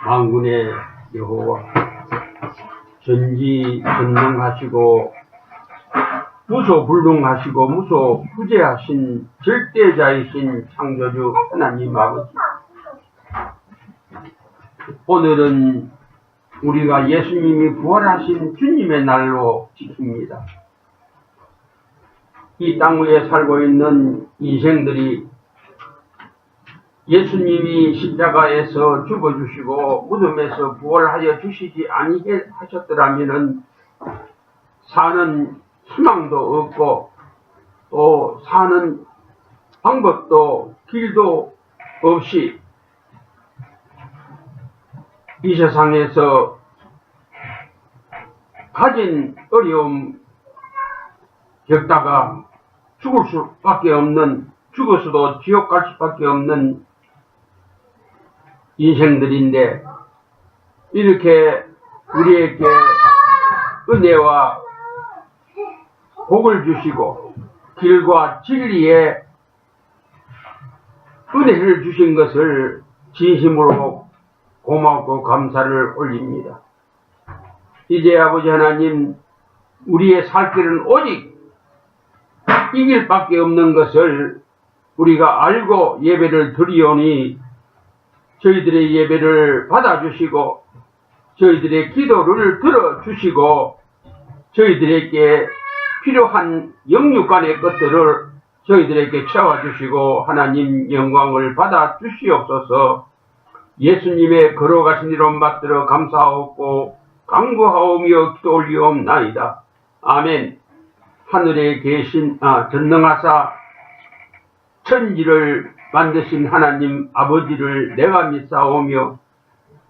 만군의 여호와, 전지전능하시고 무소불능하시고 무소부재하신 절대자이신 창조주 하나님 아버지, 오늘은 우리가 예수님이 부활하신 주님의 날로 지킵니다. 이 땅 위에 살고 있는 인생들이 예수님이 십자가에서 죽어주시고 무덤에서 부활하여 주시지 아니하셨더라면은 사는 희망도 없고 또 사는 방법도 길도 없이 이 세상에서 가진 어려움 겪다가 죽을 수밖에 없는, 죽어서도 지옥 갈 수밖에 없는 인생들인데, 이렇게 우리에게 은혜와 복을 주시고 길과 진리에 은혜를 주신 것을 진심으로 고맙고 감사를 올립니다. 이제 아버지 하나님, 우리의 살 길은 오직 이 길밖에 없는 것을 우리가 알고 예배를 드리오니 저희들의 예배를 받아주시고 저희들의 기도를 들어주시고 저희들에게 필요한 영육간의 것들을 저희들에게 채워주시고 하나님 영광을 받아주시옵소서. 예수님의 걸어가신 이름 받들어 감사하옵고 간구하오며 기도 올리옵나이다. 아멘. 하늘에 계신 전능하사 천지를 만드신 하나님 아버지를 내가 믿사오며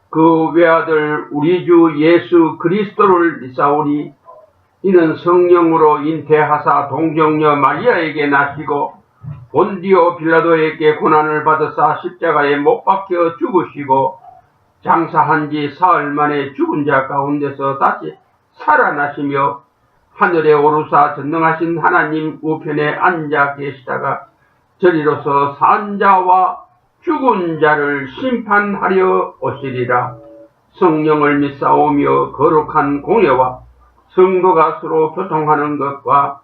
그 외아들 우리 주 예수 그리스도를 믿사오니 이는 성령으로 잉태하사 동정녀 마리아에게 나시고 본디오 빌라도에게 고난을 받으사 십자가에 못 박혀 죽으시고 장사한 지 사흘 만에 죽은 자 가운데서 다시 살아나시며 하늘에 오르사 전능하신 하나님 우편에 앉아 계시다가 저리로서 산 자와 죽은 자를 심판하려 오시리라. 성령을 믿사오며 거룩한 공예와 성도가 서로 교통하는 것과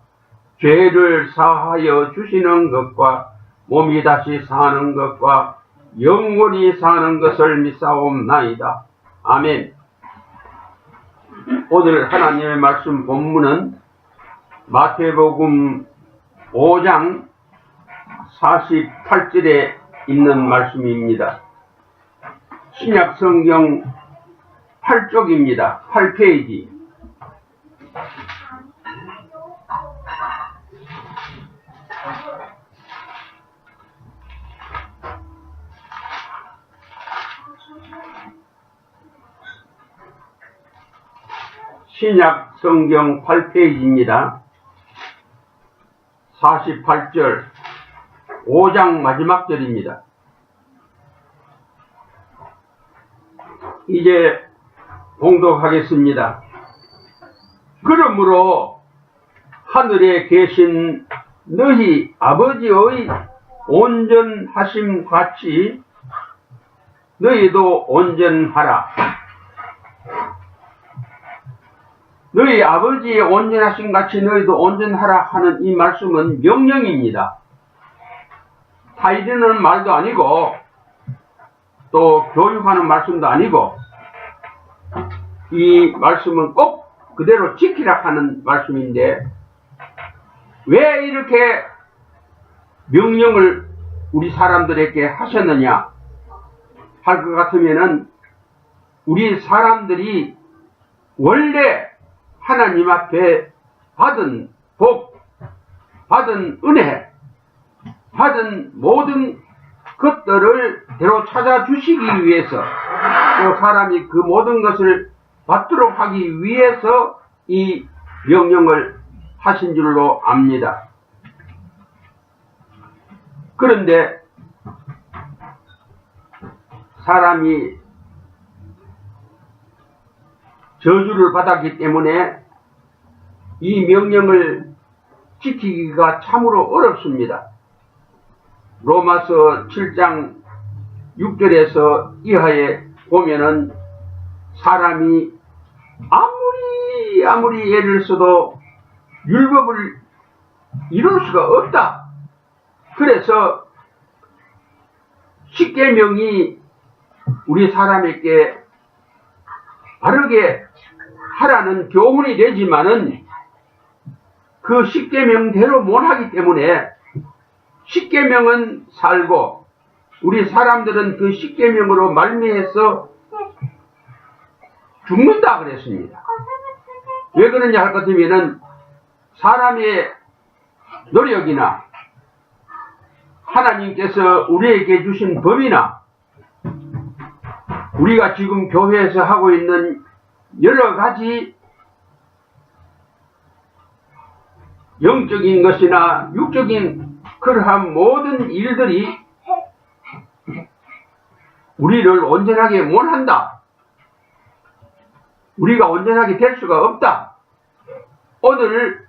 죄를 사하여 주시는 것과 몸이 다시 사는 것과 영원히 사는 것을 믿사옵나이다. 아멘. 오늘 하나님의 말씀 본문은 마태복음 5장 48절에 있는 말씀입니다. 신약 성경 8쪽입니다. 8페이지. 신약 성경 8페이지입니다. 48절, 5장 마지막 절입니다. 이제 봉독하겠습니다. 그러므로 하늘에 계신 너희 아버지의 온전하심 같이 너희도 온전하라. 너희 아버지의 온전하심 같이 너희도 온전하라 하는 이 말씀은 명령입니다. 다 이르는 말도 아니고 또 교육하는 말씀도 아니고 이 말씀은 꼭 그대로 지키라 하는 말씀인데, 왜 이렇게 명령을 우리 사람들에게 하셨느냐 할 것 같으면은 우리 사람들이 원래 하나님 앞에 받은 복, 받은 은혜, 받은 모든 것들을 대로 찾아주시기 위해서, 또 사람이 그 모든 것을 받도록 하기 위해서 이 명령을 하신 줄로 압니다. 그런데 사람이 저주를 받았기 때문에 이 명령을 지키기가 참으로 어렵습니다. 로마서 7장 6절에서 이하의 보면은 사람이 아무리 애를 써도 율법을 이룰 수가 없다. 그래서 십계명이 우리 사람에게 바르게 하라는 교훈이 되지만은 그 십계명대로 못하기 때문에 십계명은 살고 우리 사람들은 그 십계명으로 말미해서 죽는다 그랬습니다. 왜 그러냐 할 것 같으면은 사람의 노력이나 하나님께서 우리에게 주신 법이나 우리가 지금 교회에서 하고 있는 여러 가지 영적인 것이나 육적인 그러한 모든 일들이 우리를 온전하게 못한다. 우리가 온전하게 될 수가 없다. 오늘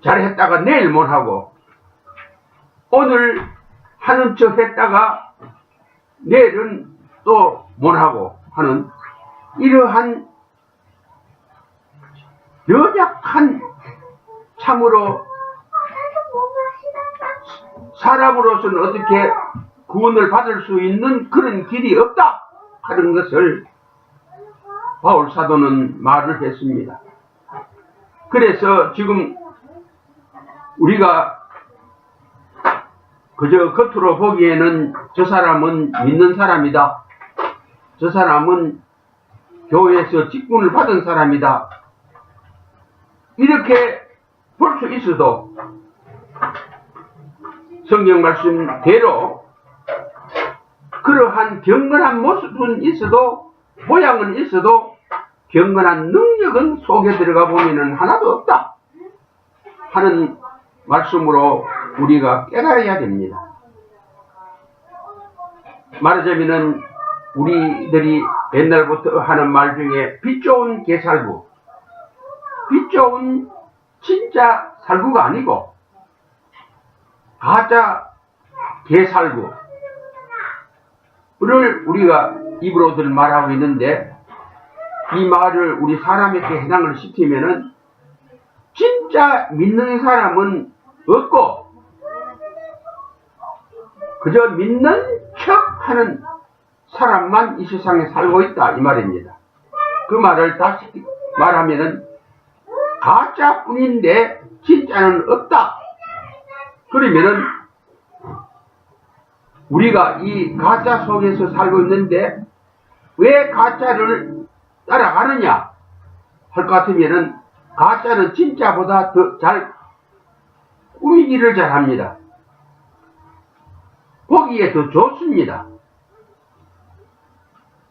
잘했다가 내일 못하고 오늘 하는 척 했다가 내일은 또 못하고 하는 이러한 연약한 참으로 사람으로서는 어떻게 구원을 받을 수 있는 그런 길이 없다 하는 것을 바울 사도는 말을 했습니다. 그래서 지금 우리가 그저 겉으로 보기에는 저 사람은 믿는 사람이다. 저 사람은 교회에서 직분을 받은 사람이다. 이렇게 볼 수 있어도 성경 말씀대로 그러한 경건한 모습은 있어도 모양은 있어도 경건한 능력은 속에 들어가 보면은 하나도 없다 하는 말씀으로 우리가 깨달아야 됩니다. 말하자면은 우리들이 옛날부터 하는 말 중에 빛 좋은 개살구, 빛 좋은 진짜 살구가 아니고 가짜 개살구를 우리가 입으로들 말하고 있는데 이 말을 우리 사람에게 해당을 시키면은 진짜 믿는 사람은 없고 그저 믿는 척 하는 사람만 이 세상에 살고 있다 이 말입니다. 그 말을 다시 말하면은 가짜뿐인데 진짜는 없다. 그러면은 우리가 이 가짜 속에서 살고 있는데 왜 가짜를 따라가느냐 할 것 같으면은 가짜는 진짜보다 더 잘 꾸미기를 잘합니다. 보기에 더 좋습니다.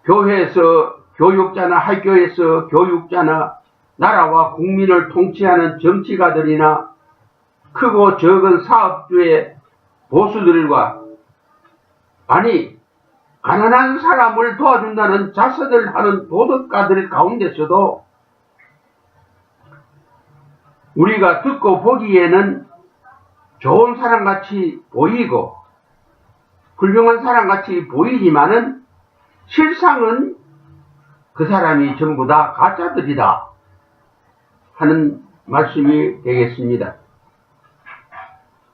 교회에서 교육자나 학교에서 교육자나 나라와 국민을 통치하는 정치가들이나 크고 적은 사업주의 보수들과 아니 가난한 사람을 도와준다는 자서들 하는 도덕가들 가운데서도 우리가 듣고 보기에는 좋은 사람같이 보이고 훌륭한 사람같이 보이지만은 실상은 그 사람이 전부 다 가짜들이다 하는 말씀이 되겠습니다.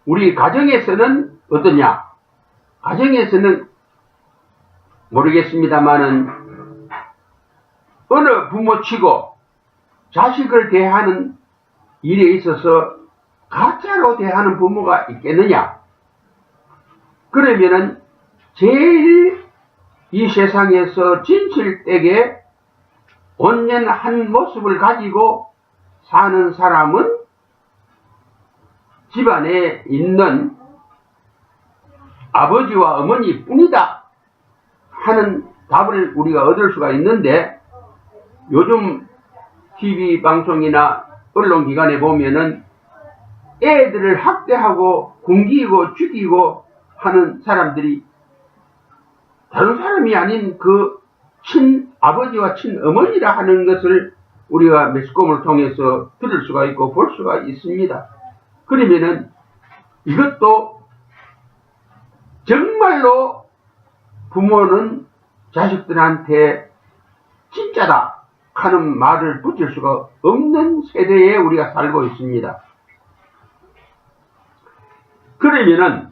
우리 가정에서는 어떠냐? 가정에서는 모르겠습니다만은 어느 부모치고 자식을 대하는 일에 있어서 가짜로 대하는 부모가 있겠느냐? 그러면은 제일 이 세상에서 진실되게 온전한 모습을 가지고 사는 사람은 집안에 있는 아버지와 어머니 뿐이다 하는 답을 우리가 얻을 수가 있는데 요즘 TV 방송이나 언론기관에 보면은 애들을 학대하고 굶기고 죽이고 하는 사람들이 다른 사람이 아닌 그 친아버지와 친어머니라 하는 것을 우리가 매스컴을 통해서 들을 수가 있고 볼 수가 있습니다. 그러면은 이것도 정말로 부모는 자식들한테 진짜다 하는 말을 붙일 수가 없는 세대에 우리가 살고 있습니다. 그러면은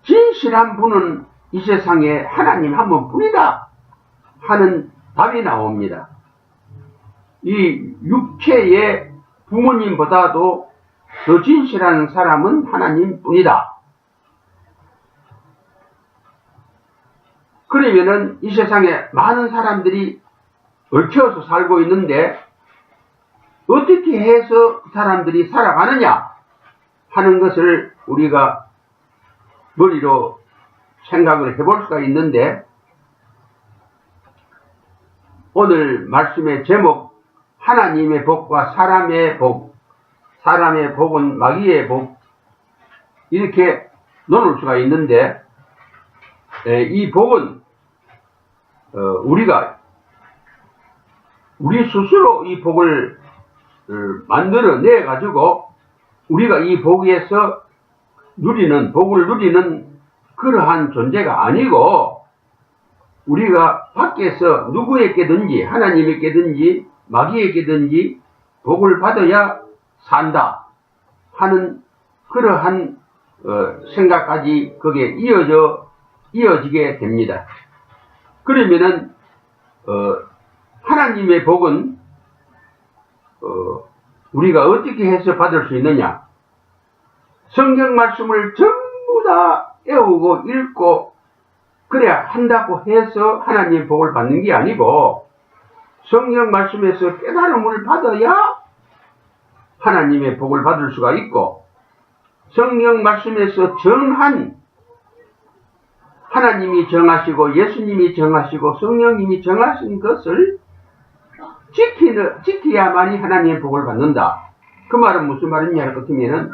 진실한 분은 이 세상에 하나님 한 분뿐이다 하는 답이 나옵니다. 이 육체의 부모님보다도 더 진실한 사람은 하나님뿐이다. 그러면은 이 세상에 많은 사람들이 얽혀서 살고 있는데 어떻게 해서 사람들이 살아가느냐 하는 것을 우리가 머리로 생각을 해볼 수가 있는데, 오늘 말씀의 제목 하나님의 복과 사람의 복, 사람의 복은 마귀의 복, 이렇게 나눌 수가 있는데, 이 복은 우리가 우리 스스로 이 복을 만들어내 가지고 우리가 이 복에서 복을 누리는 그러한 존재가 아니고, 우리가 밖에서 누구에게든지 하나님에게든지 마귀에게든지 복을 받아야 산다 하는 그러한 생각까지 거기에 이어지게 됩니다. 그러면은 하나님의 복은 우리가 어떻게 해서 받을 수 있느냐? 성경 말씀을 전부 다 외우고 읽고 그래야 한다고 해서 하나님의 복을 받는 게 아니고, 성경 말씀에서 깨달음을 받아야 하나님의 복을 받을 수가 있고, 성경 말씀에서 정한 하나님이 정하시고 예수님이 정하시고 성령님이 정하신 것을 지켜야만이 하나님의 복을 받는다. 그 말은 무슨 말이냐 하면은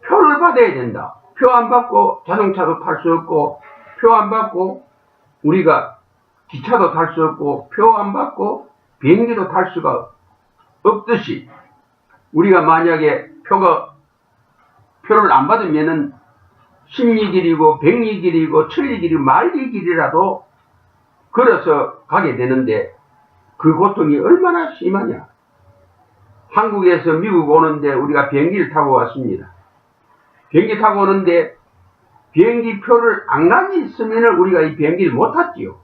표를 받아야 된다. 표 안 받고 자동차도 탈 수 없고, 표 안 받고 우리가 기차도 탈 수 없고, 표 안 받고 비행기도 탈 수가 없듯이, 우리가 만약에 표를 안 받으면은 십리길이고 백리길이고 천리길이고 만리길이라도 걸어서 가게 되는데 그 고통이 얼마나 심하냐. 한국에서 미국 오는데 우리가 비행기를 타고 왔습니다. 비행기 타고 오는데 비행기 표를 안 가졌으면 우리가 이 비행기를 못 탔지요.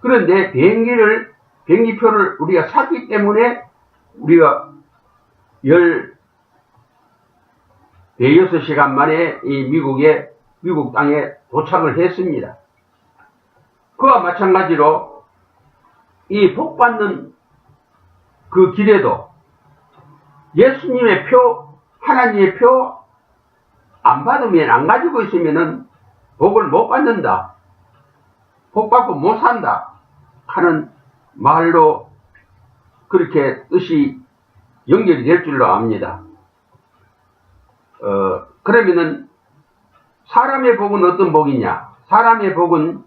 그런데 비행기 표를 우리가 샀기 때문에 우리가 16시간 만에 이 미국 땅에 도착을 했습니다. 그와 마찬가지로 이 복 받는 그 길에도 예수님의 표, 하나님의 표 안 받으면, 안 가지고 있으면은 복을 못 받는다, 복 받고 못 산다 하는 말로 그렇게 뜻이 연결이 될 줄로 압니다. 그러면은 사람의 복은 어떤 복이냐? 사람의 복은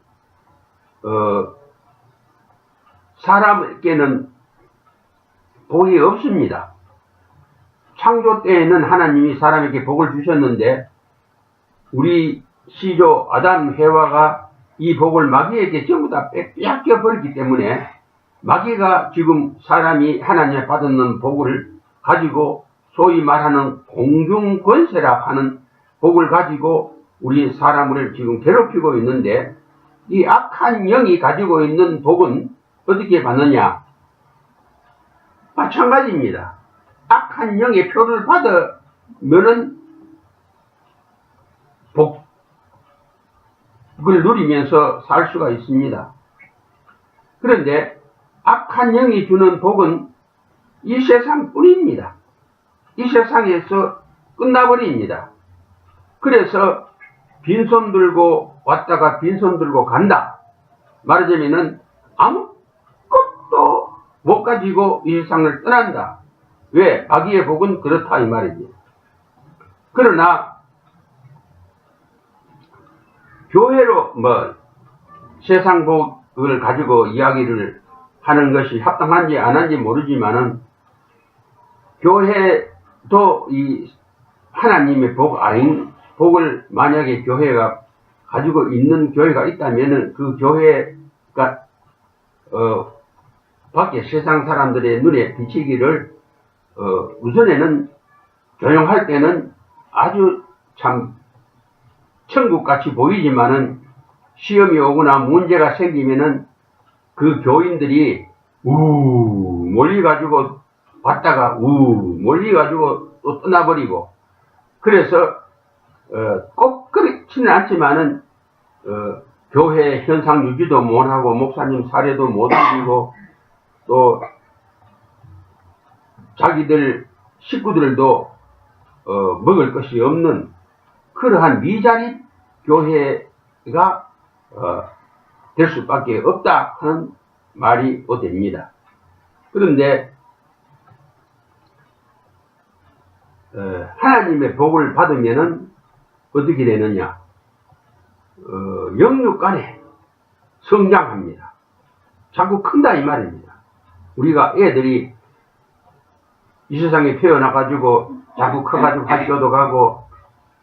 사람에게는 복이 없습니다. 창조 때에는 하나님이 사람에게 복을 주셨는데 우리 시조 아담 해와가 이 복을 마귀에게 전부 다 빼앗겨 버렸기 때문에 마귀가 지금 사람이 하나님의 받는 복을 가지고 소위 말하는 공중 권세라 하는 복을 가지고 우리 사람을 지금 괴롭히고 있는데, 이 악한 영이 가지고 있는 복은 어떻게 받느냐? 마찬가지입니다. 악한 영의 표를 받으면은 복을 누리면서 살 수가 있습니다. 그런데 악한 영이 주는 복은 이 세상뿐입니다. 이 세상에서 끝나버립니다. 그래서 빈손 들고 왔다가 빈손 들고 간다. 말하자면은 아무것도 못 가지고 이 세상을 떠난다. 왜? 마귀의 복은 그렇다 이 말이지. 그러나 교회로 세상 복을 가지고 이야기를 하는 것이 합당한지 안 한지 모르지만은, 교회도 이 하나님의 복 아닌 복을 만약에 교회가 가지고 있는 교회가 있다면은 그 교회가 밖에 세상 사람들의 눈에 비치기를 우선에는 조용할 때는 아주 참 천국같이 보이지만은 시험이 오거나 문제가 생기면은 그 교인들이 멀리 가지고 왔다가 멀리 가지고 또 떠나버리고, 그래서 꼭 그렇지는 않지만은 교회 현상 유지도 못하고 목사님 사례도 못 옮기고 또 자기들 식구들도 먹을 것이 없는 그러한 미자립 교회가 될 수밖에 없다 하는 말이 됩니다. 그런데 하나님의 복을 받으면은 어떻게 되느냐? 영육 간에 성장합니다. 자꾸 큰다 이 말입니다. 우리가 애들이 이 세상에 태어나가지고 자꾸 커가지고 학교도 가고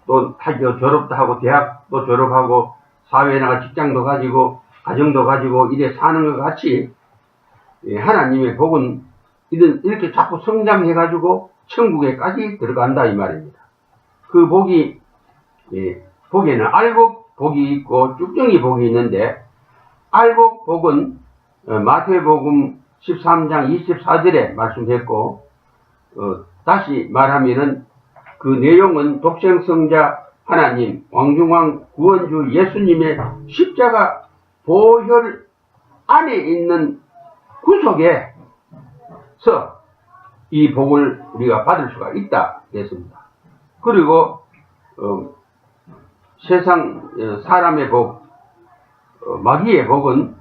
또 학교 졸업도 하고 대학도 졸업하고 사회에 나가 직장도 가지고 가정도 가지고 이래 사는 것 같이 하나님의 복은 이렇게 자꾸 성장해가지고 천국에까지 들어간다 이 말입니다. 그 복이 복에는 알곡 복이 있고 쭉정이 복이 있는데, 알곡 복은 마태복음 13장 24절에 말씀했고, 다시 말하면은 그 내용은 독생성자 하나님 왕중왕 구원주 예수님의 십자가 보혈 안에 있는 구속에서 이 복을 우리가 받을 수가 있다 했습니다. 그리고 세상 사람의 복, 마귀의 복은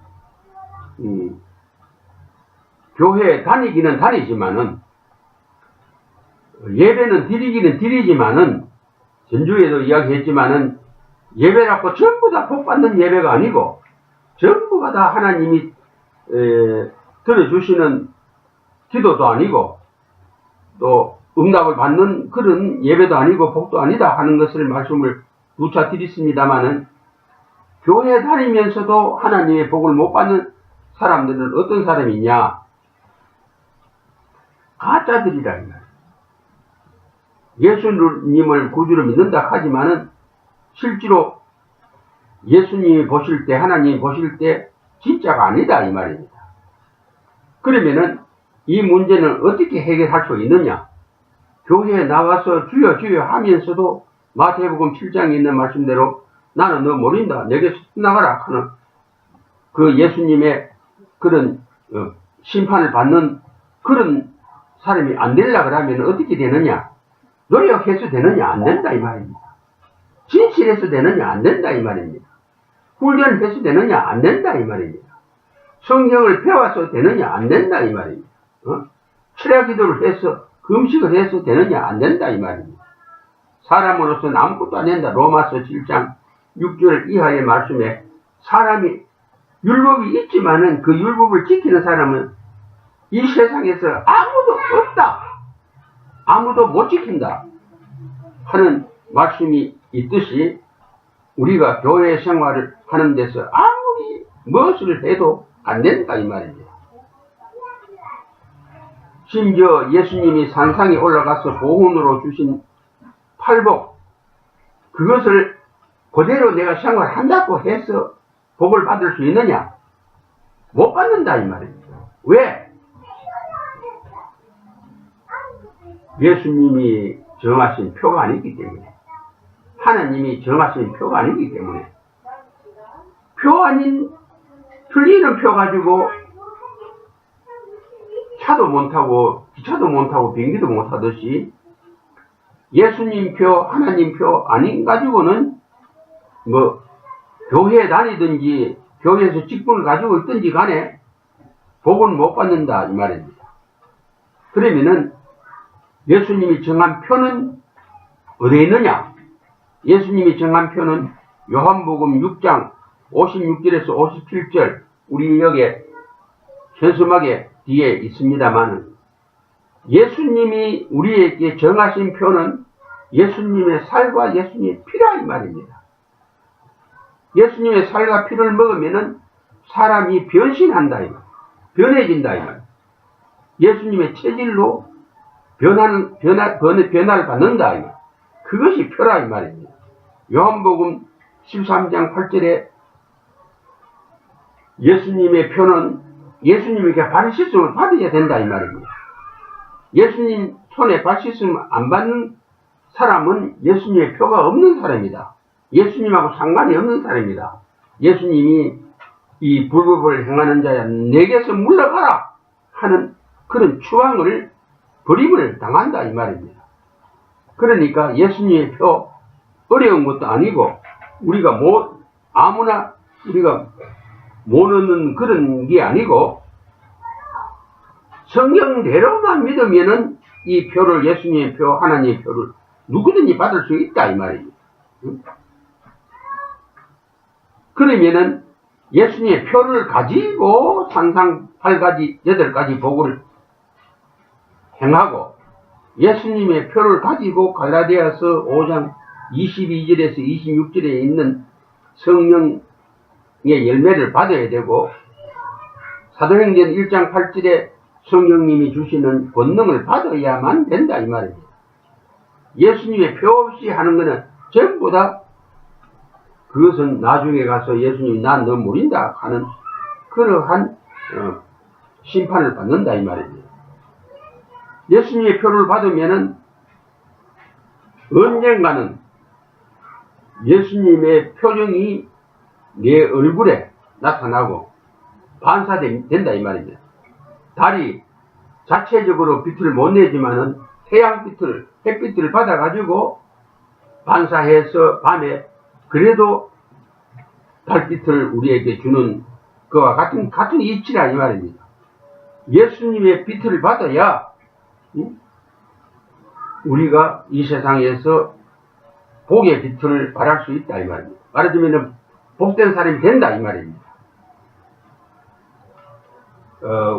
교회에 다니기는 다니지만은 예배는 드리기는 드리지만은 전주에도 이야기했지만은 예배라고 전부 다 복 받는 예배가 아니고 전부가 다 하나님이 들어주시는 기도도 아니고 또 응답을 받는 그런 예배도 아니고 복도 아니다 하는 것을 말씀을 누차 드렸습니다마는, 교회 다니면서도 하나님의 복을 못 받는 사람들은 어떤 사람이냐? 가짜들이라 이 말이에요. 예수님을 구주로 믿는다 하지만은 실제로 예수님이 보실 때, 하나님이 보실 때 진짜가 아니다 이 말입니다. 그러면은 이 문제는 어떻게 해결할 수 있느냐? 교회에 나와서 주여 주여 하면서도 마태복음 7장에 있는 말씀대로 나는 너 모른다, 내게서 나가라 하는 그 예수님의 그런 심판을 받는 그런 사람이 안 되려고 하면 어떻게 되느냐? 노력해서 되느냐? 안 된다 이 말입니다. 진실해서 되느냐? 안 된다 이 말입니다. 훈련해서 되느냐? 안 된다 이 말입니다. 성경을 배워서 되느냐? 안 된다 이 말입니다. 철야 기도를 해서 금식을 해서 되느냐? 안 된다 이 말입니다. 사람으로서는 아무것도 안 된다. 로마서 7장 6절 이하의 말씀에 사람이 율법이 있지만은 그 율법을 지키는 사람은 이 세상에서 아무도 없다, 아무도 못 지킨다 하는 말씀이 있듯이 우리가 교회 생활을 하는 데서 아무리 무엇을 해도 안 된다 이 말입니다. 심지어 예수님이 산상에 올라가서 보훈으로 주신 팔복, 그것을 그대로 내가 생활한다고 해서 복을 받을 수 있느냐? 못 받는다 이 말입니다. 왜? 예수님이 정하신 표가 아니기 때문에, 하나님이 정하신 표가 아니기 때문에, 표 아닌 틀리는 표 가지고 차도 못 타고 기차도 못 타고 비행기도 못 타듯이 예수님 표, 하나님 표 아닌 가지고는 뭐 교회에 다니든지 교회에서 직분을 가지고 있든지 간에 복은 못 받는다 이 말입니다. 그러면은 예수님이 정한 표는 어디에 있느냐? 예수님이 정한 표는 요한복음 6장 56절에서 57절, 우리 여기에 현수막에 뒤에 있습니다만, 예수님이 우리에게 정하신 표는 예수님의 살과 예수님의 피라 이 말입니다. 예수님의 살과 피를 먹으면은 사람이 변신한다, 이 말. 변해진다, 이 말. 예수님의 체질로 변화를 받는다, 이 말. 그것이 표라, 이 말입니다. 요한복음 13장 8절에 예수님의 표는 예수님에게 발 씻음을 받아야 된다, 이 말입니다. 예수님 손에 발 씻음을 안 받는 사람은 예수님의 표가 없는 사람이다. 예수님하고 상관이 없는 사람이다. 예수님이 이 불법을 행하는 자야 내게서 물러가라 하는 그런 추앙을 버림을 당한다, 이 말입니다. 그러니까 예수님의 표 어려운 것도 아니고 우리가 아무나 우리가 못 얻는 그런 게 아니고 성경대로만 믿으면은 이 표를, 예수님의 표, 하나님의 표를 누구든지 받을 수 있다, 이 말입니다. 그러면은 예수님의 표를 가지고 상상 8가지, 8가지 복을 행하고 예수님의 표를 가지고 갈라디아서 5장 22절에서 26절에 있는 성령의 열매를 받아야 되고 사도행전 1장 8절에 성령님이 주시는 권능을 받아야만 된다, 이 말입니다. 예수님의 표 없이 하는 것은 전부 다 그것은 나중에 가서 예수님이 난 너 모른다 하는 그러한 심판을 받는다, 이 말입니다. 예수님의 표를 받으면은 언젠가는 예수님의 표정이 내 얼굴에 나타나고 반사된다, 이 말입니다. 달이 자체적으로 빛을 못 내지만은 태양빛을, 햇빛을 받아가지고 반사해서 밤에 그래도 달빛을 우리에게 주는 그와 같은 이치라, 이 말입니다. 예수님의 빛을 받아야 우리가 이 세상에서 복의 빛을 발할 수 있다, 이 말입니다. 말하자면 복된 사람이 된다, 이 말입니다.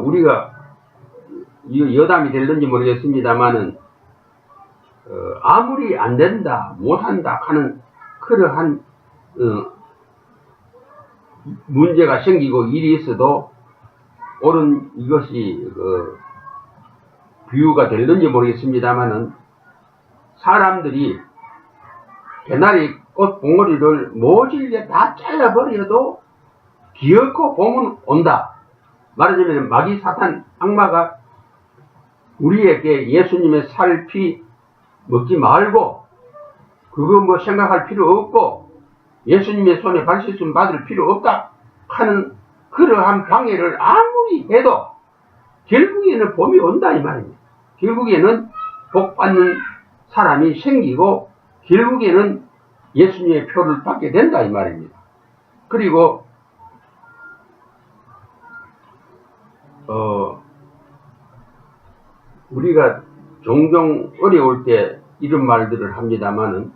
우리가 여담이 될는지 모르겠습니다만은 아무리 안 된다, 못한다 하는 그러한 문제가 생기고 일이 있어도 옳은 이것이 비유가 될는지 모르겠습니다만은 사람들이 개나리 꽃 봉오리를 모질게 다 잘라버려도 기어코 봄은 온다. 말하자면 마귀 사탄 악마가 우리에게 예수님의 살 피 먹지 말고 그거 뭐 생각할 필요 없고 예수님의 손에 발 씻음 받을 필요 없다 하는 그러한 방해를 아무리 해도 결국에는 봄이 온다, 이 말입니다. 결국에는 복 받는 사람이 생기고 결국에는 예수님의 표를 받게 된다, 이 말입니다. 그리고 우리가 종종 어려울 때 이런 말들을 합니다마는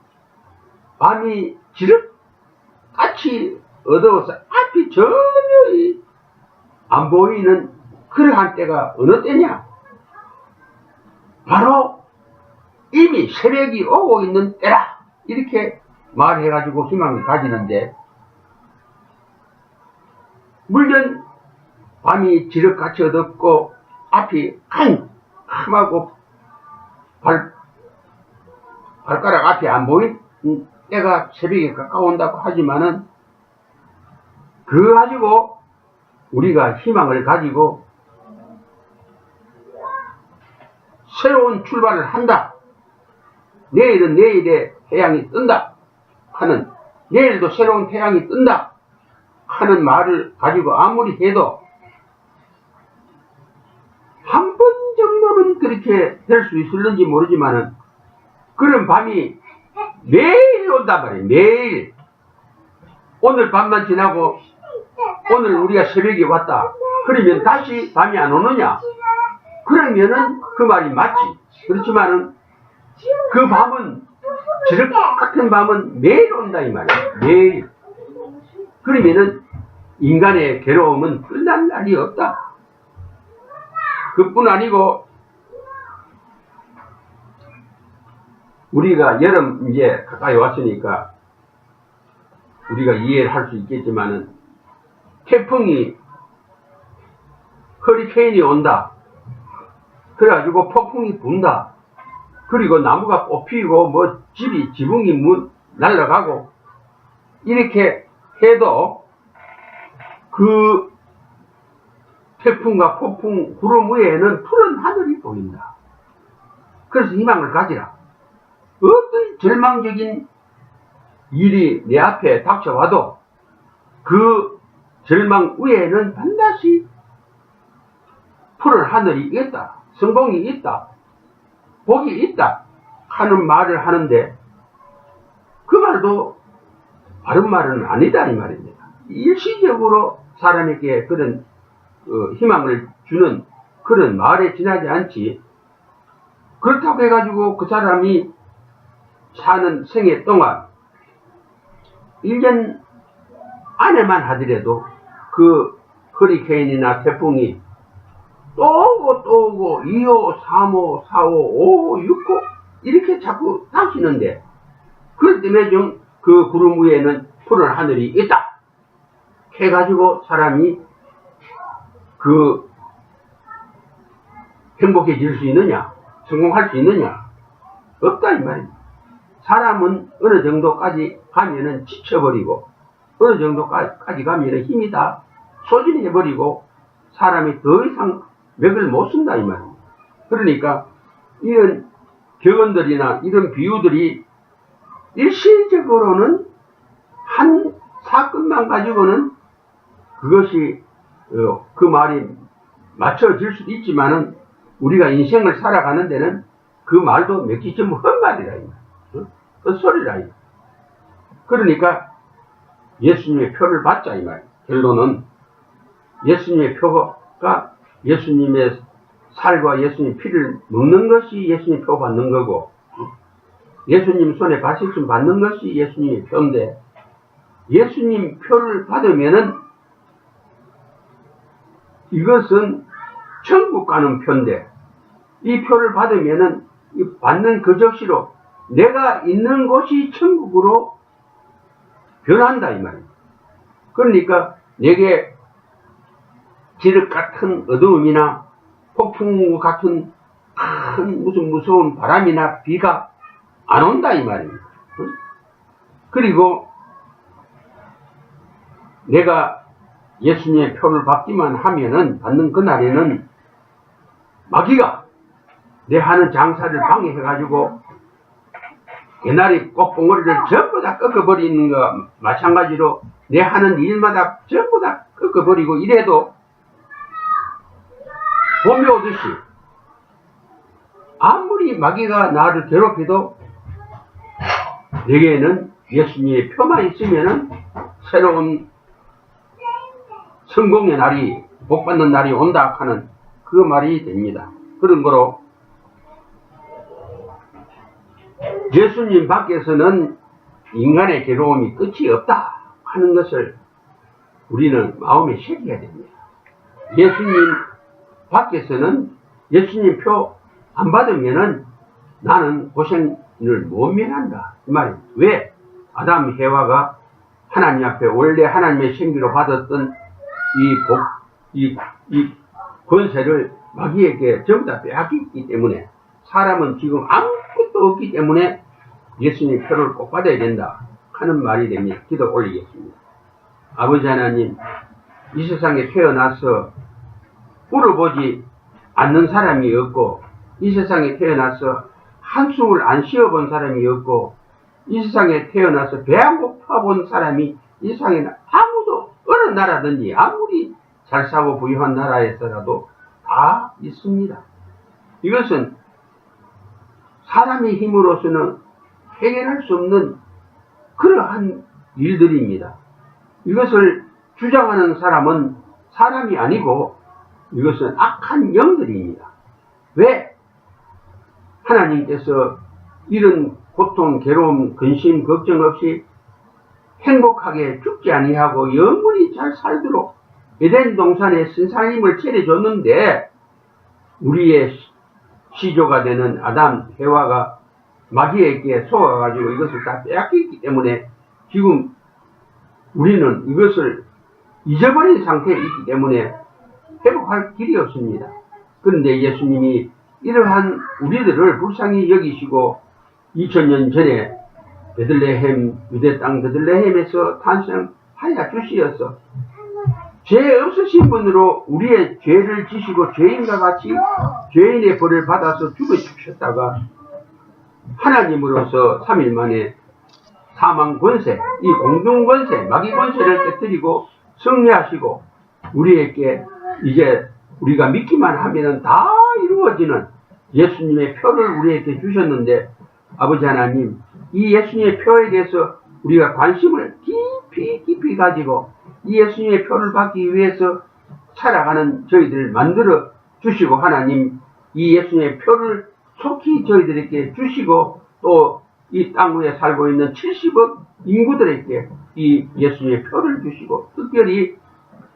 밤이 지륵같이 어두워서 앞이 전혀 안 보이는 그러한 때가 어느 때냐? 바로 이미 새벽이 오고 있는 때라, 이렇게 말해가지고 희망을 가지는데, 물론 밤이 지륵같이 어둡고 앞이 캄하고 발가락 앞이 안 보인 때가 새벽에 가까운다고 하지만은 그거 가지고 우리가 희망을 가지고 새로운 출발을 한다. 내일은 내일의 태양이 뜬다 하는, 내일도 새로운 태양이 뜬다 하는 말을 가지고 아무리 해도 한 번 정도는 그렇게 될 수 있을는지 모르지만은 그런 밤이 매일 온단 말이에요. 매일. 오늘 밤만 지나고 오늘 우리가 새벽에 왔다 그러면 다시 밤이 안 오느냐? 그러면은 그 말이 맞지. 그렇지만은 그 밤은, 지륵 같은 밤은 매일 온다, 이 말이에요. 매일. 그러면은 인간의 괴로움은 끝날 날이 없다. 그뿐 아니고 우리가 여름 이제 가까이 왔으니까 우리가 이해를 할 수 있겠지만은, 태풍이, 허리케인이 온다. 그래가지고 폭풍이 분다. 그리고 나무가 뽑히고, 뭐, 지붕이 날아가고, 이렇게 해도, 그, 태풍과 폭풍, 구름 위에는 푸른 하늘이 보인다. 그래서 희망을 가지라. 어떤 절망적인 일이 내 앞에 닥쳐와도 그 절망 위에는 반드시 푸른 하늘이 있다. 성공이 있다. 복이 있다. 하는 말을 하는데 그 말도 바른 말은 아니다 이 말입니다. 일시적으로 사람에게 그런 희망을 주는 그런 말에 지나지 않지. 그렇다고 해가지고 그 사람이 사는 생애 동안 1년 안에만 하더라도 그 허리케인이나 태풍이 또 오고 2호, 3호, 4호, 5호, 6호 이렇게 자꾸 다시는데 그럴 때문에 좀 그 구름 위에는 푸른 하늘이 있다 해가지고 사람이 그 행복해질 수 있느냐, 성공할 수 있느냐? 없다 이 말입니다. 사람은 어느 정도까지 가면은 지쳐버리고 어느 정도까지 가면은 힘이 다 소진해버리고 사람이 더 이상 맥을 못 쓴다 이 말입니다. 그러니까 이런 격언들이나 이런 비유들이 일시적으로는 한 사건만 가지고는 그것이 그 말이 맞춰질 수도 있지만은 우리가 인생을 살아가는 데는 그 말도 몇 기 전부 헛말이라 이 말. 헛소리라 이 말. 그러니까 예수님의 표를 받자 이 말. 결론은 예수님의 표가 예수님의 살과 예수님 피를 먹는 것이 예수님 표 받는 거고 예수님 손에 발식심 받는 것이 예수님의 표인데 예수님 표를 받으면은 이것은 천국 가는 표인데 이 표를 받으면은 받는 그 적시로 내가 있는 곳이 천국으로 변한다 이 말입니다. 그러니까 내게 지륵 같은 어두움이나 폭풍 같은 큰 무슨 무서운 바람이나 비가 안 온다 이 말입니다. 그리고 내가 예수님의 표를 받기만 하면은 받는 그날에는 마귀가 내 하는 장사를 방해해가지고 개나리 꽃봉오리를 전부 다 꺾어버리는 거 마찬가지로 내 하는 일마다 전부 다 꺾어버리고 이래도 봄이 오듯이 아무리 마귀가 나를 괴롭혀도 내게는 예수님의 표만 있으면은 새로운 성공의 날이 복받는 날이 온다 하는 그 말이 됩니다. 그런 거로 예수님 밖에서는 인간의 괴로움이 끝이 없다 하는 것을 우리는 마음에 새겨야 됩니다. 예수님 밖에서는 예수님 표 안 받으면은 나는 고생을 못 면한다 이 말입니다. 왜? 아담 해와가 하나님 앞에 원래 하나님의 생기로 받았던 이 권세를 마귀에게 전부 다 빼앗겼기 때문에 사람은 지금 아무것도 없기 때문에 예수님 표를 꼭 받아야 된다 하는 말이 됩니다. 기도 올리겠습니다. 아버지 하나님, 이 세상에 태어나서 울어보지 않는 사람이 없고 이 세상에 태어나서 한숨을 안 쉬어본 사람이 없고 이 세상에 태어나서 배 안 고파본 사람이 이 세상에는 아무도 어느 나라든지 아무리 잘 사고 부유한 나라에서라도 다 있습니다. 이것은 사람의 힘으로서는 해결할 수 없는 그러한 일들입니다. 이것을 주장하는 사람은 사람이 아니고 이것은 악한 영들입니다. 왜 하나님께서 이런 고통, 괴로움, 근심, 걱정 없이 행복하게 죽지 아니하고 영원히 잘 살도록 에덴 동산에 신사님을 차려줬는데 우리의 시조가 되는 아담, 해와가 마귀에게 속아가지고 이것을 다 빼앗겼기 때문에 지금 우리는 이것을 잊어버린 상태에 있기 때문에 회복할 길이 없습니다. 그런데 예수님이 이러한 우리들을 불쌍히 여기시고 2000년 전에 베들레헴, 유대 땅 베들레헴에서 탄생하여 주시어서 죄 없으신 분으로 우리의 죄를 지시고 죄인과 같이 죄인의 벌을 받아서 죽으셨다가 하나님으로서 3일 만에 사망 권세, 이 공중 권세, 마귀 권세를 깨뜨리고 승리하시고 우리에게 이제 우리가 믿기만 하면 다 이루어지는 예수님의 표를 우리에게 주셨는데, 아버지 하나님, 이 예수님의 표에 대해서 우리가 관심을 깊이 가지고 이 예수님의 표를 받기 위해서 살아가는 저희들을 만들어 주시고, 하나님 이 예수님의 표를 속히 저희들에게 주시고 또 이 땅 위에 살고 있는 70억 인구들에게 이 예수님의 표를 주시고, 특별히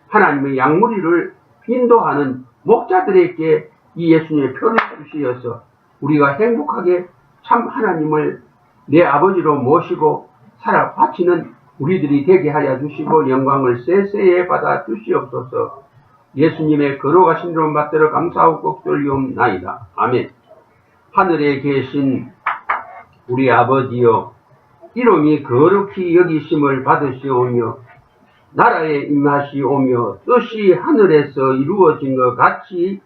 하나님의 양무리를 인도하는 목자들에게 이 예수님의 표를 주시어서 우리가 행복하게 참 하나님을 내 아버지로 모시고 살아 바치는 우리들이 되게 하여 주시고 영광을 세세에 받아 주시옵소서. 예수님의 거룩하신 이름 받들어 감사하고 꼭 돌리옵나이다. 아멘. 하늘에 계신 우리 아버지여, 이름이 거룩히 여기심을 받으시오며 나라에 임하시오며 뜻이 하늘에서 이루어진 것 같이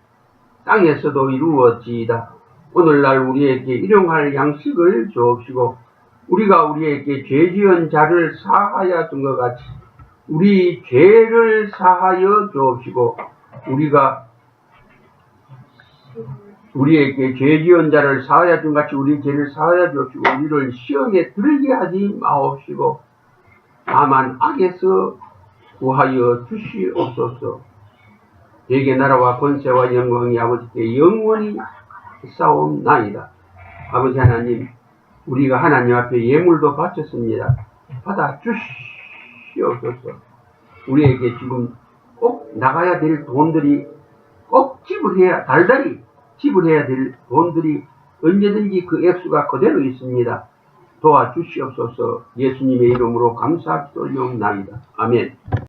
땅에서도 이루어지이다. 오늘날 우리에게 일용할 양식을 주옵시고 우리가 우리에게 죄 지은 자를 사하여 준 것 같이 우리 죄를 사하여 주옵시고 우리가 우리에게 죄 지은 자를 사하여 준 같이 우리 죄를 사하여 주옵시고 우리를 시험에 들게 하지 마옵시고 다만 악에서 구하여 주시옵소서. 대개 나라와 권세와 영광이 아버지께 영원히 싸움나이다. 아버지 하나님, 우리가 하나님 앞에 예물도 바쳤습니다. 받아 주시옵소서. 우리에게 지금 꼭 나가야 될 돈들이 꼭 지불해야, 달달이 지불해야 될 돈들이 언제든지 그 액수가 그대로 있습니다. 도와주시옵소서. 예수님의 이름으로 감사드리옵나이다. 아멘.